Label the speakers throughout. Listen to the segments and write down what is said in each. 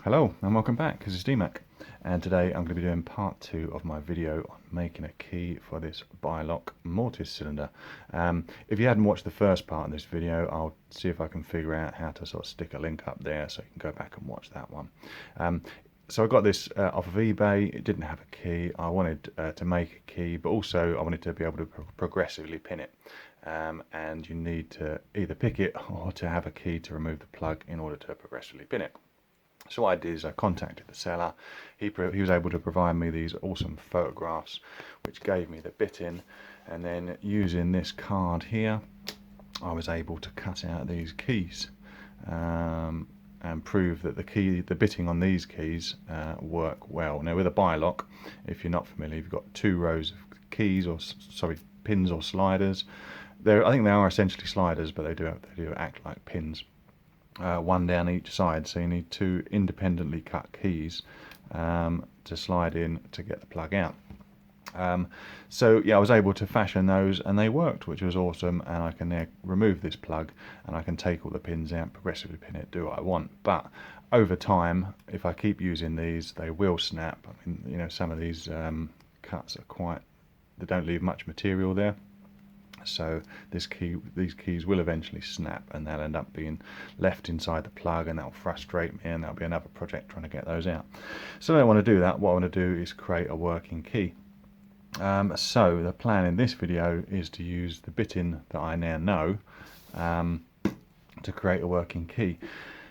Speaker 1: Hello and welcome back. This is DMAC, and today I'm going to be doing part 2 of my video on making a key for this Bilock mortise cylinder. If you hadn't watched the first part of this video, I'll see if I can figure out how to sort of stick a link up there so you can go back and watch that one. So I got this off of eBay. It didn't have a key. I wanted to make a key, but also I wanted to be able to progressively pin it. And you need to either pick it or to have a key to remove the plug in order to progressively pin it. So what I did is I contacted the seller. He was able to provide me these awesome photographs which gave me the bitting, and then using this card here I was able to cut out these keys and prove that the bitting on these keys work well. Now with a Bilock, if you're not familiar, you've got 2 rows of keys, or sorry, pins or sliders. I think they are essentially sliders, but they do act like pins. One down each side, so you need 2 independently cut keys to slide in to get the plug out. So yeah, I was able to fashion those and they worked, which was awesome, and I can now remove this plug and I can take all the pins out, progressively pin it, do what I want. But over time, if I keep using these, they will snap. I mean, you know, some of these cuts are they don't leave much material there. So these keys will eventually snap and they'll end up being left inside the plug, and that'll frustrate me, and that'll be another project trying to get those out. So I don't want to do that. What I want to do is create a working key. So the plan in this video is to use the bitting that I now know to create a working key.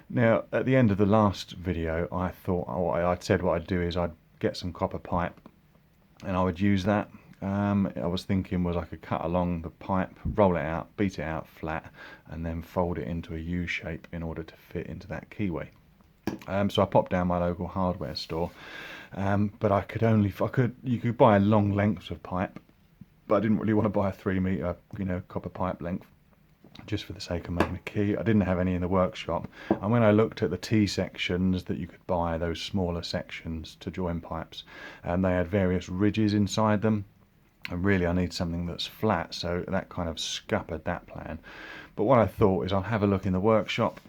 Speaker 1: Now at the end of the last video I'd said what I'd do is I'd get some copper pipe and I would use that. I was thinking I could cut along the pipe, roll it out, beat it out flat, and then fold it into a U shape in order to fit into that keyway. So I popped down my local hardware store, but you could buy long lengths of pipe, but I didn't really want to buy a 3 meter, copper pipe length, just for the sake of making a key. I didn't have any in the workshop, and when I looked at the T sections that you could buy, those smaller sections to join pipes, and they had various ridges inside them. And really I need something that's flat, so that kind of scuppered that plan. But what I thought is I'll have a look in the workshop,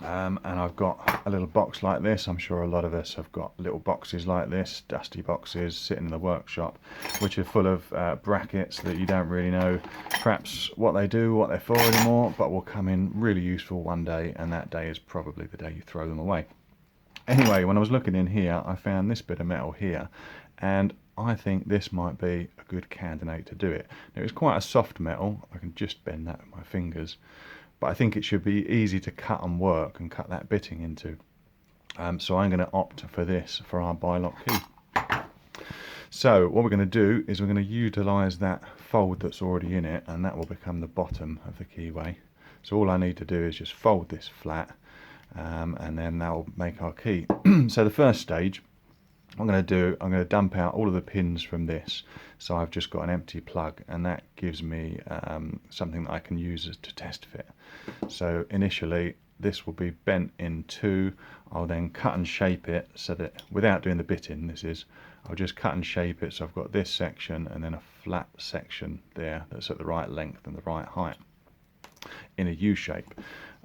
Speaker 1: and I've got a little box like this. I'm sure a lot of us have got little boxes like this, dusty boxes sitting in the workshop, which are full of brackets that you don't really know perhaps what they do, what they're for anymore, but will come in really useful one day, and that day is probably the day you throw them away. Anyway, when I was looking in here, I found this bit of metal here, and I think this might be a good candidate to do it. Now it's quite a soft metal, I can just bend that with my fingers, but I think it should be easy to cut and work and cut that bitting into. So I'm going to opt for this for our Bilock key. So what we're going to do is we're going to utilise that fold that's already in it, and that will become the bottom of the keyway. So all I need to do is just fold this flat, and then that will make our key. So the first stage I'm going to dump out all of the pins from this, so I've just got an empty plug, and that gives me something that I can use to test fit. So initially this will be bent in 2. I'll then cut and shape it so that, without doing the bitting, I'll just cut and shape it so I've got this section and then a flat section there that's at the right length and the right height in a U shape.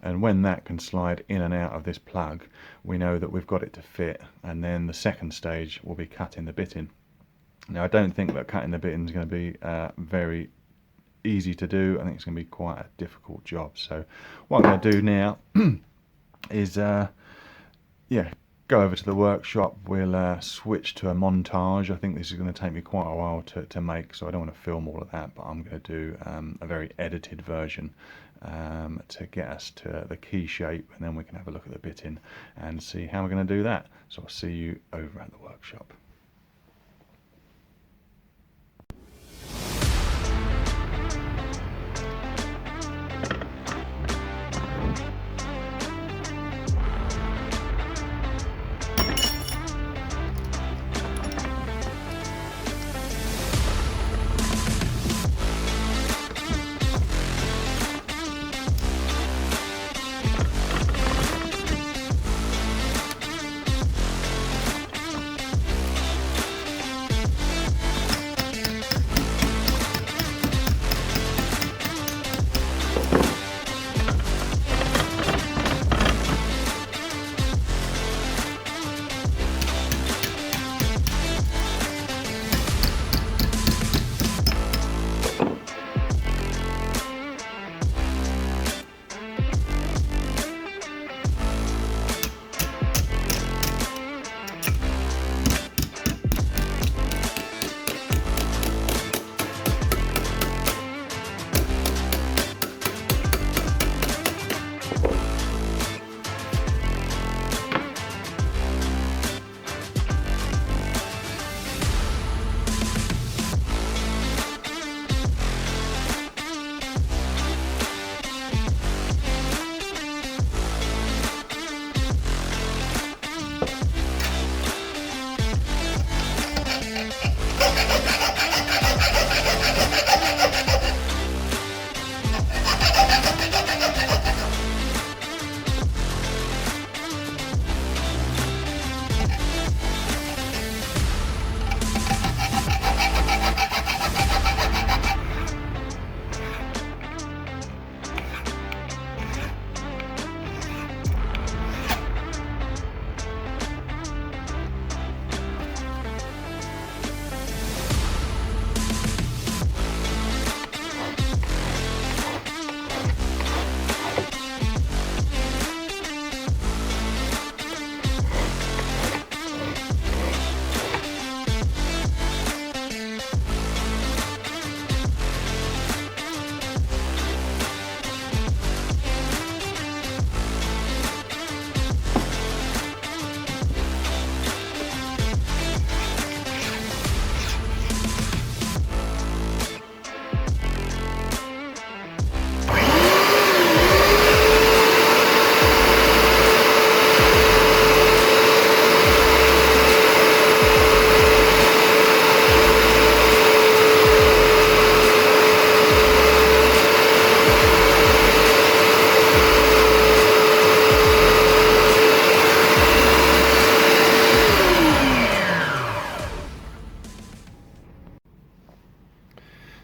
Speaker 1: And when that can slide in and out of this plug, we know that we've got it to fit, and then the second stage will be cutting the bitting. Now I don't think that cutting the bitting is going to be very easy to do. I think it's going to be quite a difficult job. So what I'm going to do now is go over to the workshop. We'll switch to a montage. I think this is going to take me quite a while to make, so I don't want to film all of that, but I'm going to do a very edited version to get us to the key shape, and then we can have a look at the bitting and see how we're going to do that. So I'll see you over at the workshop.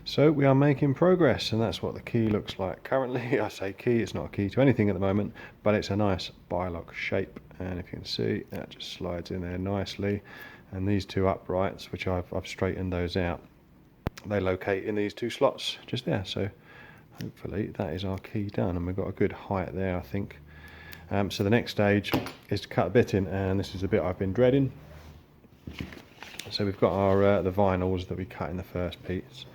Speaker 1: So we are making progress, and that's what the key looks like currently. I say key, it's not a key to anything at the moment, but it's a nice Bilock shape, and if you can see, that just slides in there nicely. And these two uprights, which I've straightened those out, they locate in these two slots just there. So hopefully that is our key done, and we've got a good height there, I think. So the next stage is to cut a bit in, and this is the bit I've been dreading. So we've got our the vinyls that we cut in the first piece,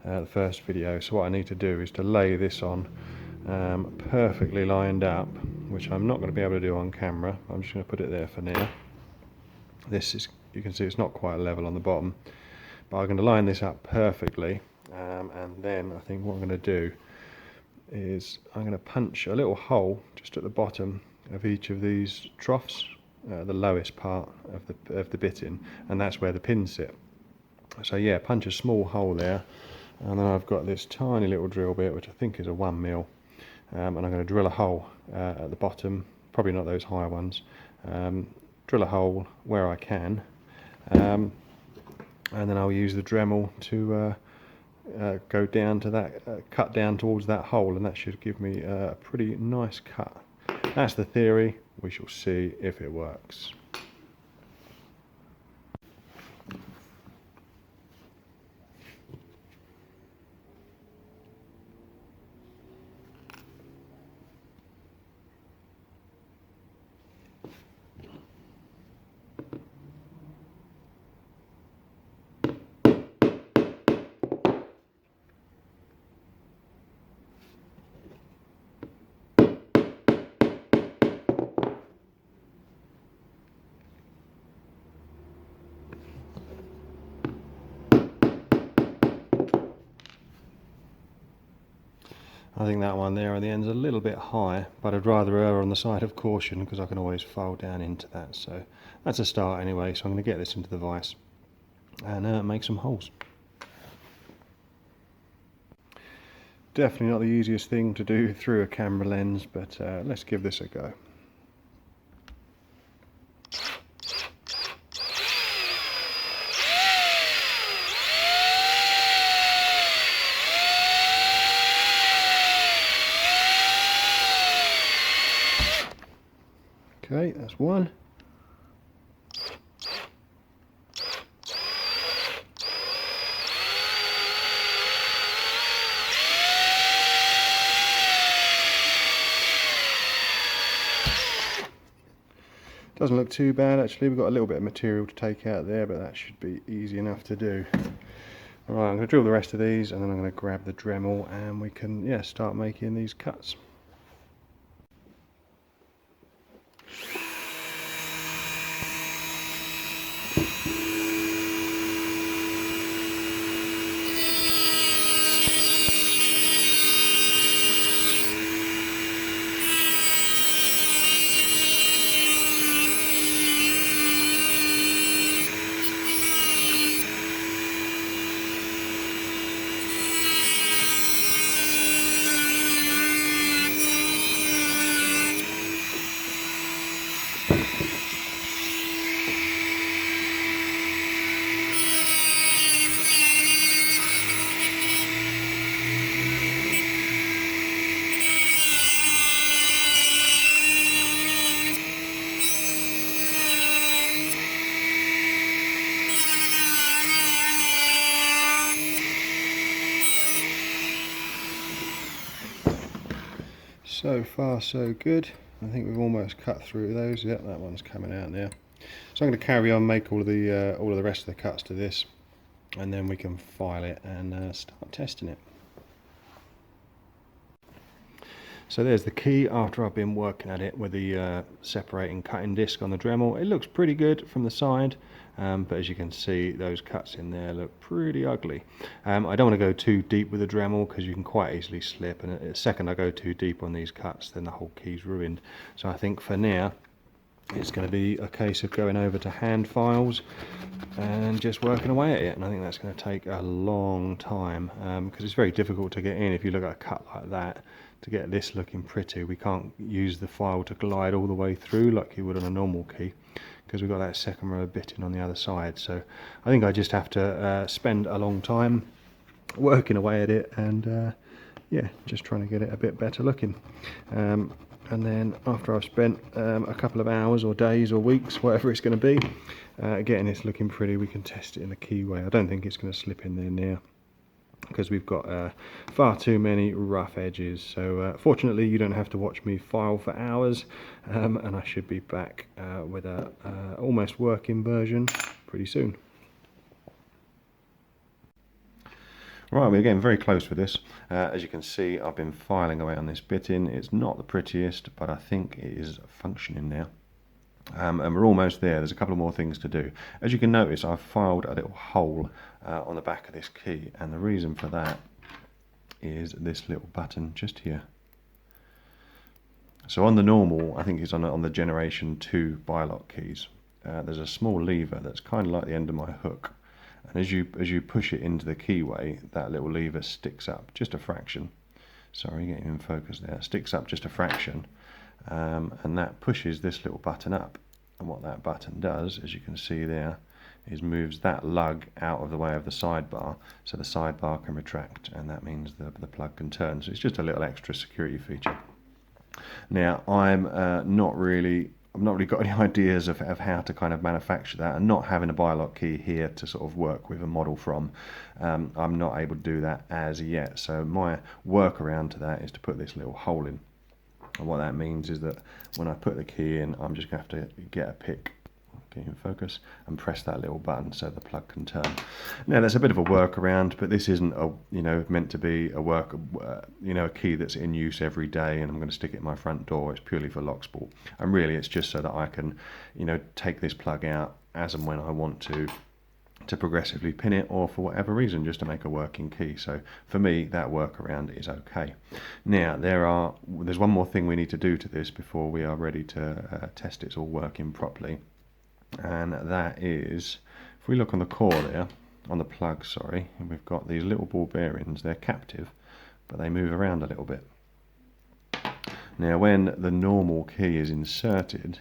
Speaker 1: the first video. So what I need to do is to lay this on perfectly lined up, which I'm not going to be able to do on camera. I'm just going to put it there for now. This is, you can see it's not quite level on the bottom, but I'm going to line this up perfectly, and then I think what I'm going to do is I'm going to punch a little hole just at the bottom of each of these troughs, the lowest part of the bitting, and that's where the pins sit. So yeah, punch a small hole there, and then I've got this tiny little drill bit which I think is a 1mm, and I'm going to drill a hole at the bottom, probably not those high ones, drill a hole where I can, and then I'll use the Dremel to go down to that, cut down towards that hole, and that should give me a pretty nice cut. That's the theory. We shall see if it works. I think that one there on the end's a little bit high, but I'd rather err on the side of caution because I can always fold down into that. So that's a start anyway, so I'm going to get this into the vise and make some holes. Definitely not the easiest thing to do through a camera lens, but let's give this a go. Okay, that's one. Doesn't look too bad actually. We've got a little bit of material to take out there, but that should be easy enough to do. Alright, I'm going to drill the rest of these, and then I'm going to grab the Dremel and we can start making these cuts. So far so good. I think we've almost cut through those. Yep, that one's coming out now. So I'm going to carry on, make all of the rest of the cuts to this, and then we can file it and start testing it. So there's the key after I've been working at it with the separating cutting disc on the Dremel. It looks pretty good from the side, but as you can see, those cuts in there look pretty ugly. I don't want to go too deep with the Dremel because you can quite easily slip, and the second I go too deep on these cuts, then the whole key's ruined. So I think for now it's going to be a case of going over to hand files and just working away at it, and I think that's going to take a long time because it's very difficult to get in. If you look at a cut like that, to get this looking pretty, we can't use the file to glide all the way through like you would on a normal key because we've got that second row of bitting on the other side. So I think I just have to spend a long time working away at it, and yeah, just trying to get it a bit better looking. And then after I've spent a couple of hours or days or weeks, whatever it's going to be, getting this looking pretty, we can test it in the keyway. I don't think it's going to slip in there now, because we've got far too many rough edges. So fortunately you don't have to watch me file for hours, and I should be back with a almost working version pretty soon. Right, we're getting very close with this. As you can see, I've been filing away on this bitting. It's not the prettiest, but I think it is functioning now. And we're almost there. There's a couple of more things to do. As you can notice, I've filed a little hole on the back of this key, and the reason for that is this little button just here. So on the normal, I think it's on the Generation 2 Bilock keys, there's a small lever that's kind of like the end of my hook. And as you push it into the keyway, that little lever sticks up just a fraction. Sorry, getting in focus there. It sticks up just a fraction, and that pushes this little button up. And what that button does, as you can see there, is moves that lug out of the way of the sidebar, so the sidebar can retract, and that means the plug can turn. So it's just a little extra security feature. Now I've not really got any ideas of how to kind of manufacture that, and not having a Bilock key here to sort of work with a model from, I'm not able to do that as yet. So my workaround to that is to put this little hole in, and what that means is that when I put the key in, I'm just going to have to get a pick, get in focus, and press that little button so the plug can turn. Now that's a bit of a workaround, but this isn't meant to be a a key that's in use every day, and I'm going to stick it in my front door. It's purely for lock sport, and really it's just so that I can take this plug out as and when I want to progressively pin it, or for whatever reason just to make a working key. So for me that workaround is okay. Now there's one more thing we need to do to this before we are ready to test it's all working properly. And that is, if we look on the core there, on the plug, sorry, and we've got these little ball bearings. They're captive, but they move around a little bit. Now when the normal key is inserted,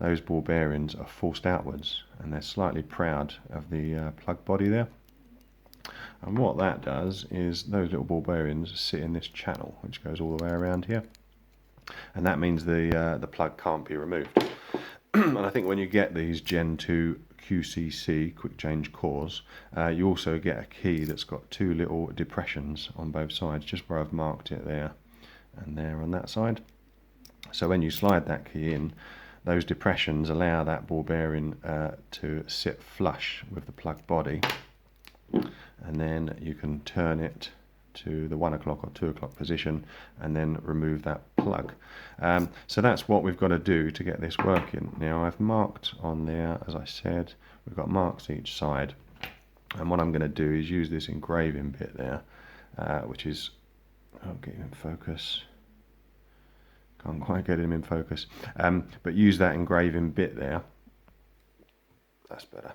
Speaker 1: those ball bearings are forced outwards, and they're slightly proud of the plug body there. And what that does is those little ball bearings sit in this channel, which goes all the way around here, and that means the plug can't be removed. And I think when you get these Gen 2 QCC quick change cores, you also get a key that's got two little depressions on both sides, just where I've marked it there and there on that side. So when you slide that key in, those depressions allow that ball bearing to sit flush with the plug body, and then you can turn it to the 1 o'clock or 2 o'clock position and then remove that plug. So that's what we've got to do to get this working. Now I've marked on there, as I said, we've got marks each side, and what I'm going to do is use this engraving bit there, which is, I'll get you in focus, can't quite get him in focus, but use that engraving bit there, that's better,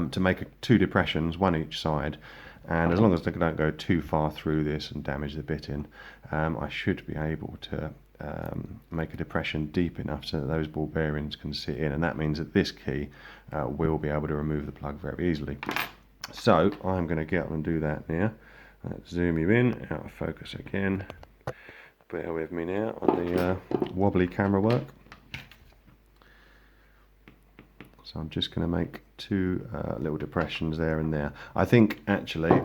Speaker 1: to make two depressions, one each side. And as long as they don't go too far through this and damage the bitting, I should be able to make a depression deep enough so that those ball bearings can sit in, and that means that this key will be able to remove the plug very easily. So I'm going to get up and do that now. Let's zoom you in, out of focus again. Bear with me now on the wobbly camera work. So I'm just going to make two little depressions there and there. I think actually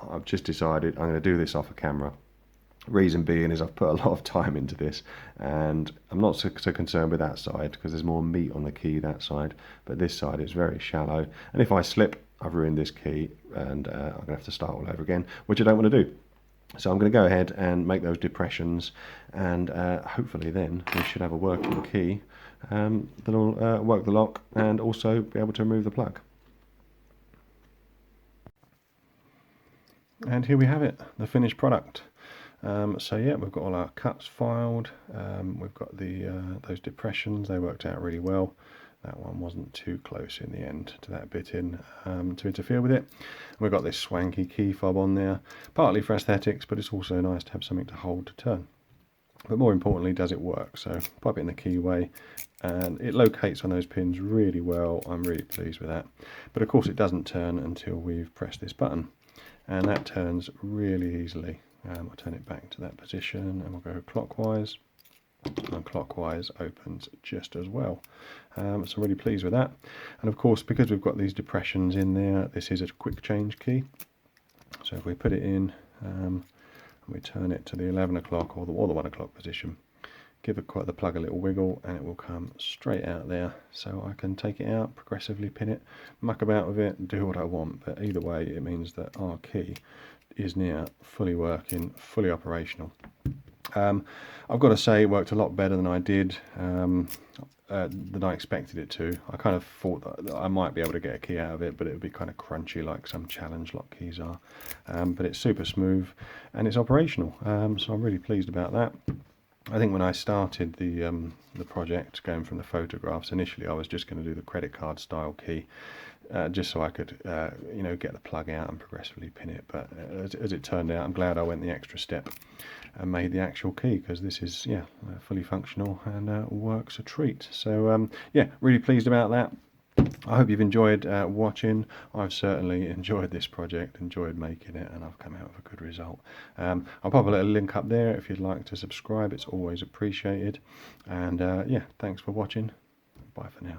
Speaker 1: I've just decided I'm going to do this off a camera. Reason being is I've put a lot of time into this, and I'm not so concerned with that side because there's more meat on the key that side, but this side is very shallow, and if I slip I've ruined this key, and I'm going to have to start all over again, which I don't want to do. So I'm going to go ahead and make those depressions, and hopefully then we should have a working key that'll work the lock and also be able to remove the plug. And here we have it, the finished product. So yeah, we've got all our cuts filed, we've got those depressions, they worked out really well. That one wasn't too close in the end to that bit in to interfere with it. And we've got this swanky key fob on there, partly for aesthetics, but it's also nice to have something to hold to turn. But more importantly, does it work? So pop it in the keyway, and it locates on those pins really well. I'm really pleased with that. But of course it doesn't turn until we've pressed this button. and that turns really easily. I'll turn it back to that position and we'll go clockwise, and clockwise opens just as well. So I'm really pleased with that. And of course, because we've got these depressions in there, this is a quick change key. So if we put it in and we turn it to the 11 o'clock or the 1 o'clock position, give the plug a little wiggle and it will come straight out there, so I can take it out, progressively pin it, muck about with it, do what I want. But either way, it means that our key is now fully working, fully operational. I've got to say it worked a lot better than I did, than I expected it to. I kind of thought that I might be able to get a key out of it, but it would be kind of crunchy like some challenge lock keys are. But it's super smooth and it's operational, so I'm really pleased about that. I think when I started the project, going from the photographs, initially I was just going to do the credit card style key, just so I could get the plug out and progressively pin it. But as it turned out, I'm glad I went the extra step and made the actual key, because this is fully functional and works a treat. So yeah, really pleased about that. I hope you've enjoyed watching. I've certainly enjoyed this project, enjoyed making it, and I've come out with a good result. I'll pop a little link up there if you'd like to subscribe. It's always appreciated. And yeah, thanks for watching. Bye for now.